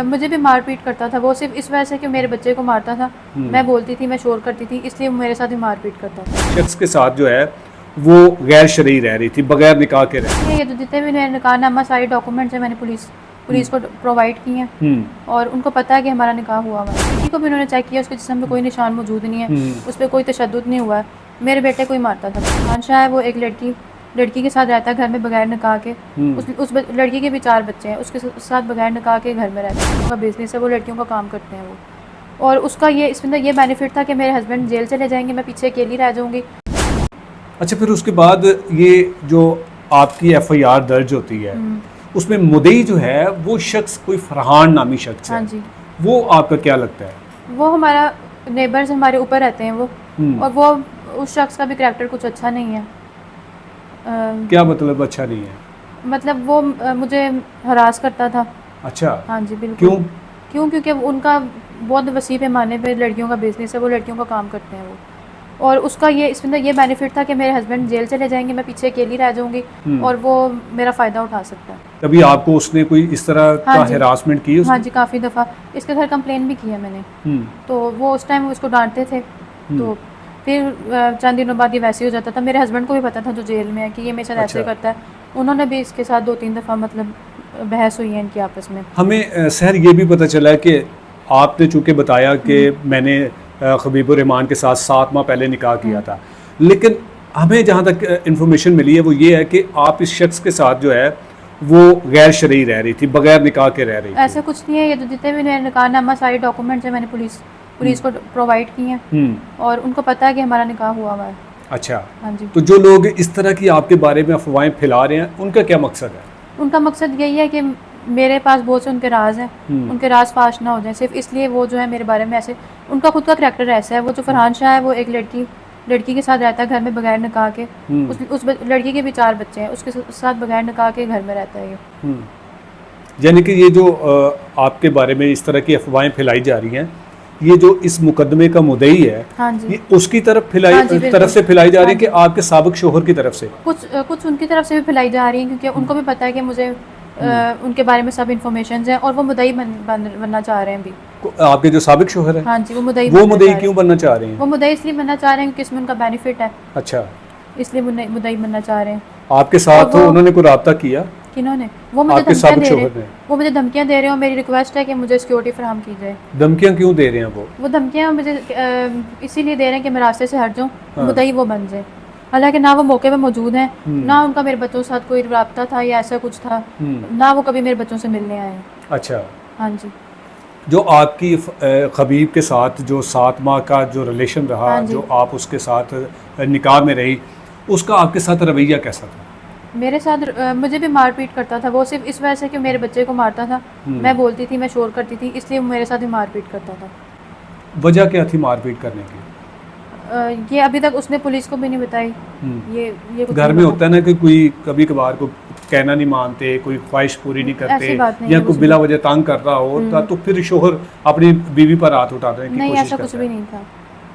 मुझे भी मारपीट करता था। वो सिर्फ इस वजह से कि मेरे बच्चे को मारता था। मैं बोलती थी, मैं शोर करती थी, इसलिए वो मेरे साथ ही मारपीट करता था। शख्स के साथ जो है वो गैर शरई रह रही थी, बगैर निकाह के रह रही ये जो जितने भी मेरे निकाहनामा सारे डॉक्यूमेंट्स हैं मैंने पुलिस को प्रोवाइड किए हैं। थी। और उनको पता है कि हमारा निकाह हुआ हुआ है। लड़की को भी उन्होंने चेक किया, उसके जिस्म पे कोई निशान मौजूद नहीं है, उस पर कोई तशद्दुद नहीं हुआ है। मेरे बेटे को ही मारता था। फरहान है वो एक लड़की के साथ रहता है घर में बगैर निकाह के। उस लड़की के भी 4 बच्चे हैं, उसके साथ बगैर निकाह के घर में रहता है। उनका बिजनेस है, वो लड़कियों का काम करते हैं वो। और उसका ये इसमें ये बेनिफिट था कि मेरे हस्बैंड जेल चले जाएंगे, मैं पीछे अकेली रह जाऊंगी। अच्छा, फिर उसके बाद ये जो आपकी एफआईआर दर्ज होती है उसमें मुद्दई जो है वो शख्स कोई फरहान नामी शख्स है। हाँ जी, वो आपका क्या लगता है? वो हमारा नेबर्स हमारे ऊपर रहते हैं वो। और वो उस शख्स का भी करैक्टर कुछ अच्छा नहीं है। क्या मतलब अच्छा नहीं है? मतलब वो मुझे हरास करता था। अच्छा, हाँ जी बिल्कुल। क्यों? क्योंकि उनका बहुत वसी पैमाने पे लड़कियों का बिजनेस है, वो लड़कियों का काम करते हैं वो। और उसका ये इसमें ये बेनिफिट था कि मेरे हस्बैंड जेल चले जाएंगे, मैं पीछे अकेली रह जाऊंगी और वो मेरा फ़ायदा उठा सकता है। कभी आपको उसने कोई इस तरह हाँ का जी, हरासमेंट की हाँ जी, काफ़ी दफ़ा इसके घर कंप्लेन भी किया मैंने। तो वो उस टाइम उसको डांटते थे। तो फिर चंद दिनों बाद ये वैसे ही हो जाता था। मेरे हस्बैंड को भी पता था जो जेल में है कि ये मेरे साथ ऐसे अच्छा। करता है। उन्होंने भी इसके साथ 2-3 दफ़ा मतलब बहस हुई है इनकी आपस में। हमें सहर ये भी पता चला है कि आपने चूँकि बताया कि मैंने खबीबुर रहमान के साथ 7 माह पहले निकाह किया था, लेकिन हमें जहाँ तक इंफॉर्मेशन मिली है वो ये है कि आप इस शख्स के साथ जो है वो गैर शरई रह रही थी, बगैर निकाह के रह रही थी। ऐसा कुछ नहीं है। ये जो जितने भी मेरे निकाहनामा सारे डॉक्यूमेंट्स हैं मैंने पुलिस को प्रोवाइड किए हैं। और उनको पता है कि हमारा निकाह हुआ हुआ है। अच्छा, हाँ जी। तो जो लोग इस तरह की आपके बारे में अफवाहें फैला रहे हैं उनका क्या मकसद है? उनका मकसद यही है कि मेरे पास बहुत से उनके राज हैं, उनके राज फाश ना हो जाए, सिर्फ इसलिए वो जो है मेरे बारे में ऐसे। उनका खुद का करैक्टर ऐसा है। वो जो फरहान शाह है वो एक लड़की के साथ रहता है घर में बगैर निकाह के। उस लड़की के भी 4 बच्चे हैं, उसके साथ बगैर निकाह के घर में रहता है ये। यानी कि ये जो आपके बारे में इस तरह की अफवाहें फैलाई जा रही हैं, ये जो इस मुकदमे का मुद्दई है, हाँ जी, ये उसकी तरफ हाँ जी, तरफ से फैलाई जा रही है हाँ कि आपके साबिक शोहर की तरफ से? कुछ उनकी तरफ से भी फैलाई जा रही है क्योंकि उनको भी पता है कि मुझे उनके बारे में सब इन्फॉर्मेशन है और वो मुद्दई बनना चाह रहे हैं अभी। आपके जो साबिक शोहर है हाँ जी, वो मुद्दई क्यों बनना चाह रहे हैं? वो मुद्दई इसलिए बनना चाह रहे हैं क्योंकि इसमें उनका बेनिफिट है, अच्छा, इसलिए मुद्दई बनना चाह रहे हैं। आपके साथ और उन्होंने कोई राब्ता किया? किन्होंने? वो मुझे आपके धमकियाँ साबिक दे रहे शोहर ने? हैं। वो मुझे धमकियाँ दे रहे हैं और मेरी रिक्वेस्ट है कि मुझे सिक्योरिटी फराहम की जाए। धमकियाँ क्यों दे रहे हैं वो? वो धमकियाँ मुझे इसीलिए दे रहे हैं कि मैं रास्ते से हट जाऊँ, मुद्दई वो बन जाए। हालांकि ना वो मौके पे मौजूद हैं, ना उनका मेरे बच्चों के साथ कोई राब्ता था या ऐसा कुछ था, ना वो कभी मेरे बच्चों से मिलने आए हैं। अच्छा, हाँ जी, जो आपकी खबीब के साथ जो 7 माह का जो रिलेशन रहा, हाँ जी। जो आप उसके साथ निकाह में रही, उसका आपके साथ रवैया कैसा था? मेरे साथ मुझे भी मारपीट करता था। वो सिर्फ इस वजह से कि मेरे बच्चे को मारता था। मैं बोलती थी, मैं शोर करती थी, इसलिए वो मेरे साथ ही मारपीट करता था। वजह क्या थी मारपीट करने की? ये अभी तक उसने पुलिस को भी नहीं बताई। ये कुछ घर नहीं में पता। होता है ना कि कोई कभी कभार को कहना नहीं मानते, कोई ख्वाहिश पूरी नहीं करते, ऐसी बात नहीं या है कोई कुछ बिला वजह तंग कर रहा होता तो फिर शोहर अपनी बीवी पर हाथ उठाने की नहीं, कोशिश ऐसा करता कुछ है। भी नहीं था।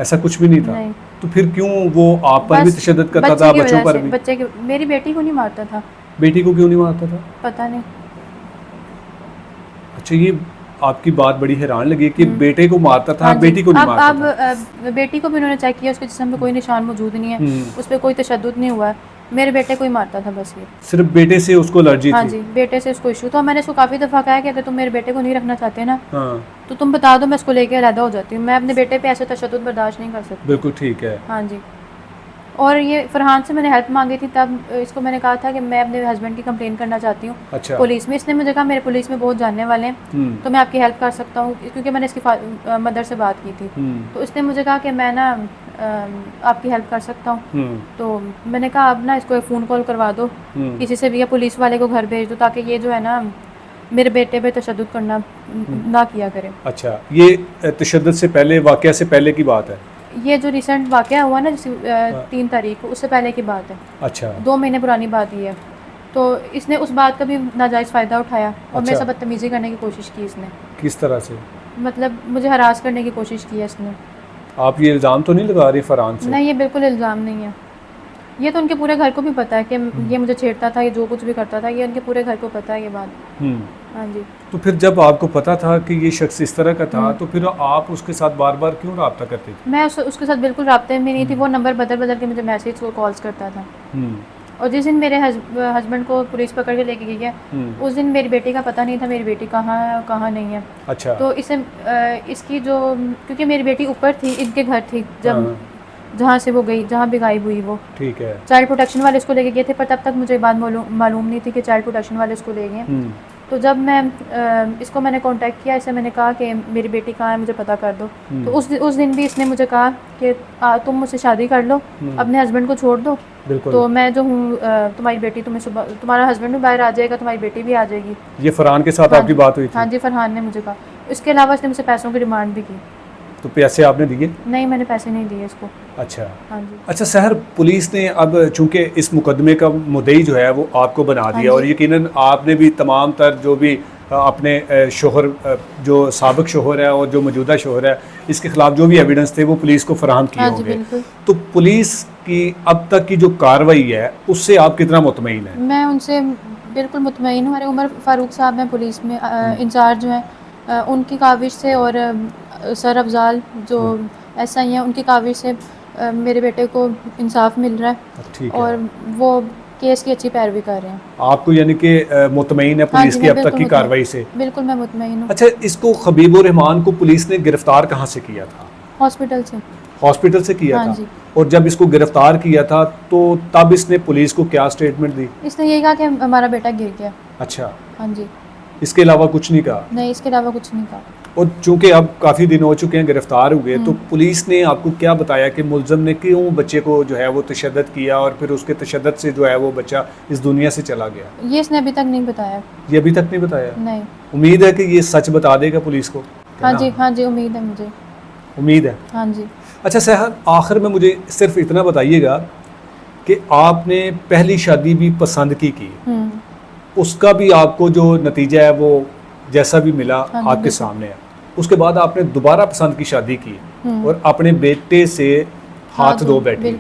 ऐसा कुछ भी नहीं था? नहीं। तो फिर क्यों वो आप पर भी बस तशद्दुद करता बच्चे था, की बच्चों वजह पर से, भी? बच्चे की, मेरी बेटी को नहीं मारता था। बेटी को क्यों नहीं मारता था? पता नहीं। अच्छा, ये आपकी बात बड़ी हैरान लगी कि बेटे को मारता था, हाँ जी। बेटी को नहीं मारता अब था। बेटी को भी उन्होंने चेक किया, उसके जिस्म पे कोई निशान मौजूद नहीं है, उस पर कोई तशद्दुद नहीं हुआ है। मेरे बेटे को ही मारता था बस ये। सिर्फ बेटे से उसको एलर्जी हाँ थी? जी, बेटे से उसको इशू था। मैंने उसको काफ़ी दफ़ा कहा कि अगर तुम मेरे बेटे को नहीं रखना चाहते ना हाँ, तो तुम बता दो, मैं उसको लेके अलहदा हो जाती हूँ। मैं अपने बेटे पे ऐसे तशद्दुद बर्दाश्त नहीं कर सकती। बिल्कुल ठीक है। हाँ जी। और ये फरहान से मैंने हेल्प मांगी थी, तब इसको मैंने कहा था कि मैं अपने हस्बैंड की कंप्लेन करना चाहती हूँ अच्छा। पुलिस में। इसने मुझे कहा मेरे पुलिस में बहुत जानने वाले हैं, तो मैं आपकी हेल्प कर सकता हूँ, क्योंकि मैंने इसकी मदर से बात की थी। तो इसने मुझे कहा कि मैं ना आपकी हेल्प कर सकता हूँ। तो मैंने कहा अब ना इसको एक फ़ोन कॉल करवा दो किसी से भी, या पुलिस वाले को घर भेज दो, ताकि ये जो है ना मेरे बेटे पे तशद्दुद करना ना किया करे। अच्छा, ये तशद्दुद से पहले, वाक़या से पहले की बात है? ये जो रिसेंट वाक़या हुआ ना, जिस 3 तारीख को, उससे पहले की बात है। अच्छा, 2 महीने पुरानी बात ही है। तो इसने उस बात का भी नाजायज़ फ़ायदा उठाया और मेरे से बदतमीज़ी करने की कोशिश की इसने। किस तरह से? मतलब मुझे हरास करने की कोशिश की है इसने। आप ये इल्ज़ाम तो नहीं लगा रही फरहान से? नहीं, ये बिल्कुल इल्ज़ाम नहीं है। ये तो उनके पूरे घर को भी पता है कि ये मुझे छेड़ता था, ये जो कुछ भी करता था, ये उनके पूरे घर को पता है ये बात। हाँ जी। तो फिर जब आपको पता था कि ये शख्स इस तरह का था, तो फिर आप उसके साथ बार बार क्यों रब्ता करते थे? मैं उसके साथ बिल्कुल राब्ते में नहीं थी। वो नंबर बदल बदल के मुझे मैसेज और कॉल्स करता था। और जिस दिन मेरे हस्बैंड को पुलिस पकड़ के लेके गई है, उस दिन मेरी बेटी का पता नहीं था मेरी बेटी कहाँ है और कहाँ नहीं है। अच्छा। तो इसकी जो, क्योंकि मेरी बेटी ऊपर थी, इनके घर थी जब जहाँ से वो गई, जहाँ भी गायब हुई वो, ठीक है, चाइल्ड प्रोटेक्शन वाले उसको लेके गए थे, पर तब तक मुझे बात मालूम नहीं थी कि चाइल्ड प्रोटेक्शन वाले उसको ले गए। तो जब मैं इसको मैंने कांटेक्ट किया, इसे मैंने कहा कि मेरी बेटी कहाँ है, मुझे पता कर दो। तो उस दिन भी इसने मुझे कहा कि तुम मुझसे शादी कर लो, अपने हस्बैंड को छोड़ दो, तो मैं जो हूँ तुम्हारी बेटी, तुम्हें सुबह तुम्हारा हस्बैंड भी बाहर आ जाएगा, तुम्हारी बेटी भी आ जाएगी। ये फरहान के साथ आपकी बात हुई थी? हाँ जी, फरहान ने मुझे कहा। इसके अलावा इसने मुझसे पैसों की डिमांड भी की। तो पैसे आपने दिए? नहीं, मैंने पैसे नहीं दिए इसको। अच्छा। हाँ जी। अच्छा सहर, पुलिस ने अब चूंकि इस मुकदमे का मुद्दई जो है वो आपको बना दिया, और यकीनन आपने भी तमाम तर जो भी अपने शोहर, जो साबिक शोहर है और जो मौजूदा शोहर है, इसके खिलाफ जो भी एविडेंस थे वो पुलिस को फराहम किए होंगे। तो पुलिस की अब तक की जो कार्रवाई है उससे आप कितना मुतमईन है? मैं उनसे बिल्कुल मुतमईन हूँ। हमारे उमर फारूक साहब हैं पुलिस में इंचार्ज हैं, उनकी काविश से, और सर अफजाल जो SI हैं, उनकी काविश से मेरे बेटे को इंसाफ मिल रहा है, और वो केस की अच्छी पैरवी कर रहे हैं। आपको यानी कि मुतमईन है पुलिस की अब तक की कार्रवाई से? बिल्कुल मैं मुतमईन हूँ। अच्छा, इसको खबीबुर रहमान को पुलिस ने गिरफ्तार कहाँ से किया था? हॉस्पिटल से। हॉस्पिटल से किया हाँ था? जी। और जब इसको गिरफ्तार किया था तो तब इसने पुलिस को क्या स्टेटमेंट दी? इसने यही कहा कि हमारा बेटा गिर गया। अच्छा। हाँ जी। इसके अलावा कुछ नहीं कहा? नहीं, इसके अलावा कुछ नहीं कहा। और चूंकि अब काफ़ी दिन हो चुके हैं गिरफ्तार हुए, तो पुलिस ने आपको क्या बताया कि मुलजम ने क्यों बच्चे को जो है वो तशद्दुद किया, और फिर उसके तशद्दुद से जो है वो बच्चा इस दुनिया से चला गया? ये इसने अभी तक नहीं बताया। ये अभी तक नहीं बताया? नहीं। उम्मीद है कि ये सच बता देगा पुलिस को? हाँ जी, हाँ जी, उम्मीद है मुझे। उम्मीद है? हाँ जी। अच्छा सहर, आखिर में मुझे सिर्फ इतना बताइएगा कि आपने पहली शादी भी पसंद की, उसका भी आपको जो नतीजा है वो जैसा भी मिला आपके सामने है। उसके बाद आपने दोबारा पसंद की शादी की और अपने बेटे से हाथ धो बैठी।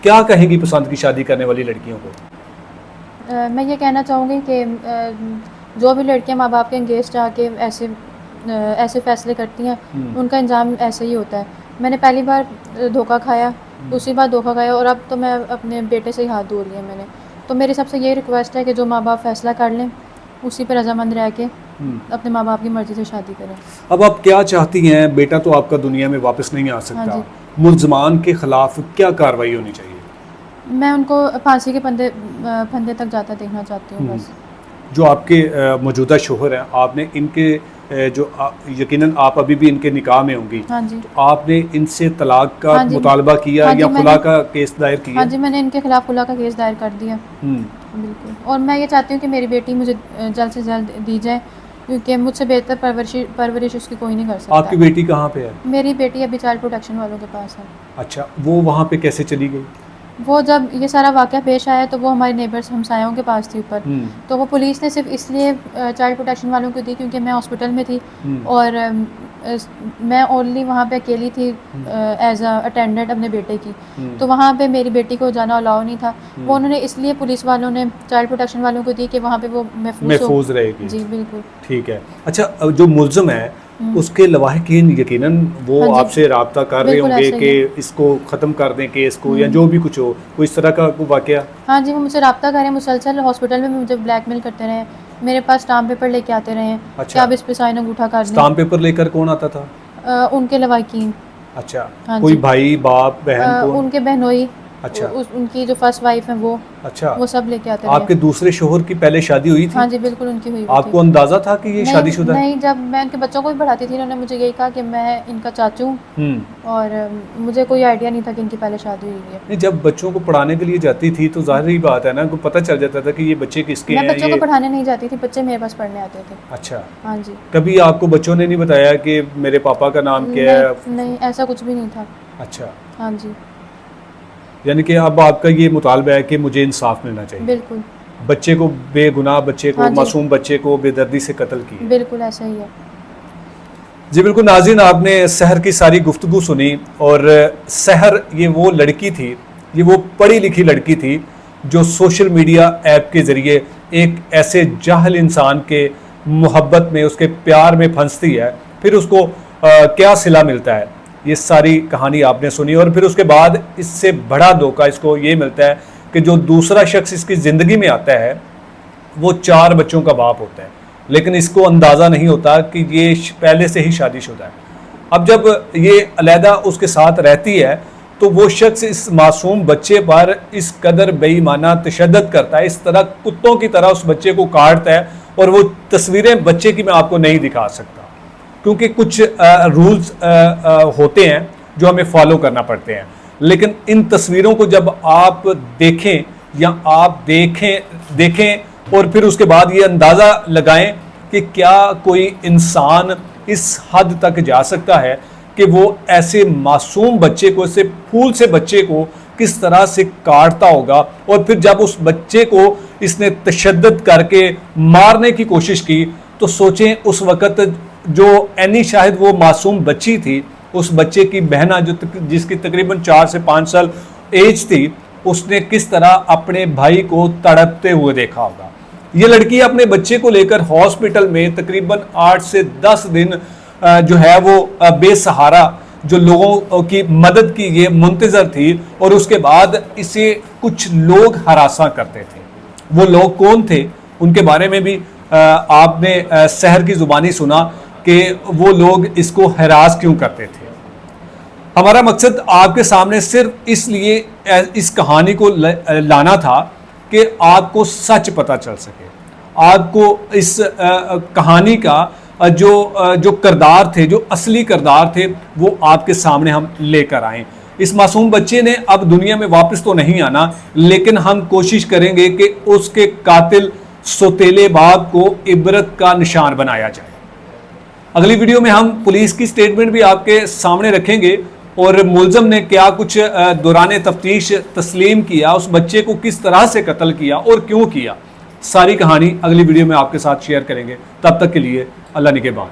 क्या कहेंगी पसंद की शादी करने वाली लड़कियों को? मैं ये कहना चाहूँगी कि जो भी लड़कियाँ माँ बाप के अगेंस्ट आके ऐसे फैसले करती हैं, उनका इंजाम ऐसे ही होता है। मैंने पहली बार धोखा खाया, दूसरी बार धोखा खाया, और अब तो मैं अपने बेटे से ही हाथ धो लिया मैंने। तो मेरी सबसे यही रिक्वेस्ट है कि जो माँ बाप फैसला कर लें, उसी पर रजामंद रह के अपने माँ बाप की मर्जी से शादी करें। अब आप क्या चाहती हैं? बेटा तो आपका दुनिया में वापस नहीं आ सकता। हाँ, मुल्ज़मान के खिलाफ क्या कार्रवाई होनी चाहिए? मैं उनको फांसी के फंदे तक जाता देखना चाहती हूँ बस। जो आपके मौजूदा शोहर हैं, आपने इनके यकीनन आप अभी भी इनके निकाह में होंगी। हाँ जी। तो आपने इनसे तलाक का मुतालबा किया या खुला का केस दायर किया? हाँ जी, मैंने इनके खिलाफ खुला का केस दायर कर दिया। बिल्कुल। और मैं ये चाहती हूँ कि मेरी बेटी मुझे जल्द से जल्द दी जाए, क्योंकि मुझसे बेहतर परवरिश उसकी कोई नहीं कर सकता। आपकी बेटी कहाँ पे है? मेरी बेटी अभी चाइल्ड प्रोटेक्शन वालों के पास है। अच्छा, वो वहाँ पे कैसे चली गई? वो जब ये सारा वाक़या पेश आया तो वो हमारे नेबर्स हमसायों के पास थी ऊपर। तो वो पुलिस ने सिर्फ इसलिए चाइल्ड प्रोटेक्शन वालों को दी क्योंकि मैं हॉस्पिटल में थी, और मैं ओनली वहाँ पे अकेली थी एज अ अटेंडेंट अपने बेटे की। तो वहाँ पे मेरी बेटी को जाना अलाउ नहीं था। वो उन्होंने इसलिए पुलिस वालों ने चाइल्ड प्रोटेक्शन वालों को दी कि वहाँ पे वो महफूज रहेगी। जी बिल्कुल। ठीक है। अच्छा, जो मुल्ज़िम है उसके लवाहिकीन यकीनन वो आपसे रब्ता कर रहे होंगे कि इसको ख़त्म कर दें केस को, या जो भी कुछ हो, कोई इस तरह का कोई वाक़या? हाँ जी, वो मुझसे रब्ता करें मुसलसल, हॉस्पिटल में मुझे ब्लैकमेल करते रहे, मेरे पास स्टाम्प पेपर लेके आते रहे। अच्छा। कि आप इस पे साइन अंगूठा कर दें। स्टाम्प पेपर लेकर कौन आता था? उनके लवाहिकीन। अच्छा। हाँ, कोई भाई, बाप, बहन? उनके बहनोई। अच्छा। उनकी जो फर्स्ट वाइफ है वो। अच्छा। वो सब लेके आते हैं। आपके दूसरे शोहर की पहले शादी हुई थी? हाँ जी बिल्कुल, उनकी हुई। आपको अंदाजा था कि ये शादीशुदा है? नहीं, जब मैं उनके बच्चों को भी पढ़ाती थी उन्होंने मुझे यही कहा कि मैं इनका चाचू हूँ, और मुझे कोई आइडिया नहीं था कि इनकी पहले शादी हुई है। नहीं, जब बच्चों को पढ़ाने के लिए जाती थी तो जाहिर ही बात है ना, को पता चल जाता था कि ये बच्चे किसके हैं। मैं बच्चों को पढ़ाने नहीं जाती थी, बच्चे मेरे पास पढ़ने आते थे। अच्छा। हाँ जी। कभी आपको बच्चों ने नहीं बताया कि मेरे पापा का नाम क्या है? नहीं, ऐसा कुछ भी नहीं था। अच्छा। हाँ जी। यानी कि अब आपका ये मुतालबा है कि मुझे इंसाफ मिलना चाहिए? बिल्कुल। बच्चे को, बेगुनाह बच्चे को, मासूम बच्चे को बेदर्दी से कत्ल किया। बिल्कुल ऐसा ही है जी। बिल्कुल नाज़रीन, आपने सहर की सारी गुफ्तगू सुनी, और सहर ये वो लड़की थी, ये वो पढ़ी लिखी लड़की थी जो सोशल मीडिया ऐप के ज़रिए एक ऐसे जाहिल इंसान के मोहब्बत में, उसके प्यार में फंसती है, फिर उसको क्या सिला मिलता है। ये सारी कहानी आपने सुनी। और फिर उसके बाद इससे बड़ा धोखा इसको ये मिलता है कि जो दूसरा शख्स इसकी ज़िंदगी में आता है वो 4 बच्चों का बाप होता है, लेकिन इसको अंदाज़ा नहीं होता कि ये पहले से ही शादीशुदा है। अब जब ये अलहदा उसके साथ रहती है तो वो शख्स इस मासूम बच्चे पर इस कदर बेईमाना तशद्दुद करता है, इस तरह कुत्तों की तरह उस बच्चे को काटता है। और वो तस्वीरें बच्चे की मैं आपको नहीं दिखा सकता, क्योंकि कुछ रूल्स होते हैं जो हमें फॉलो करना पड़ते हैं। लेकिन इन तस्वीरों को जब आप देखें या आप देखें और फिर उसके बाद ये अंदाज़ा लगाएं कि क्या कोई इंसान इस हद तक जा सकता है कि वो ऐसे मासूम बच्चे को, ऐसे फूल से बच्चे को किस तरह से काटता होगा। और फिर जब उस बच्चे को इसने तशद्दुद करके मारने की कोशिश की तो सोचें उस वक़्त जो एनी शाहिद वो मासूम बच्ची थी, उस बच्चे की बहना जिसकी तकरीबन 4 से 5 साल एज थी, उसने किस तरह अपने भाई को तड़पते हुए देखा होगा। ये लड़की अपने बच्चे को लेकर हॉस्पिटल में तकरीबन 8 से 10 दिन जो है वो बेसहारा जो लोगों की मदद की ये मुंतजर थी। और उसके बाद इसे कुछ लोग हरासा करते थे। वो लोग कौन थे उनके बारे में भी आपने शहर की जुबानी सुना कि वो लोग इसको हरास क्यों करते थे। हमारा मकसद आपके सामने सिर्फ इसलिए इस कहानी को लाना था कि आपको सच पता चल सके, आपको इस कहानी का जो किरदार थे, जो असली किरदार थे, वो आपके सामने हम लेकर आए। इस मासूम बच्चे ने अब दुनिया में वापस तो नहीं आना, लेकिन हम कोशिश करेंगे कि उसके कातिल सौतेले बाप को इबरत का निशान बनाया जाए। अगली वीडियो में हम पुलिस की स्टेटमेंट भी आपके सामने रखेंगे और मुलजम ने क्या कुछ दौरान तफ्तीश तस्लीम किया, उस बच्चे को किस तरह से कत्ल किया और क्यों किया। सारी कहानी अगली वीडियो में आपके साथ शेयर करेंगे। तब तक के लिए अल्लाह निगहबान।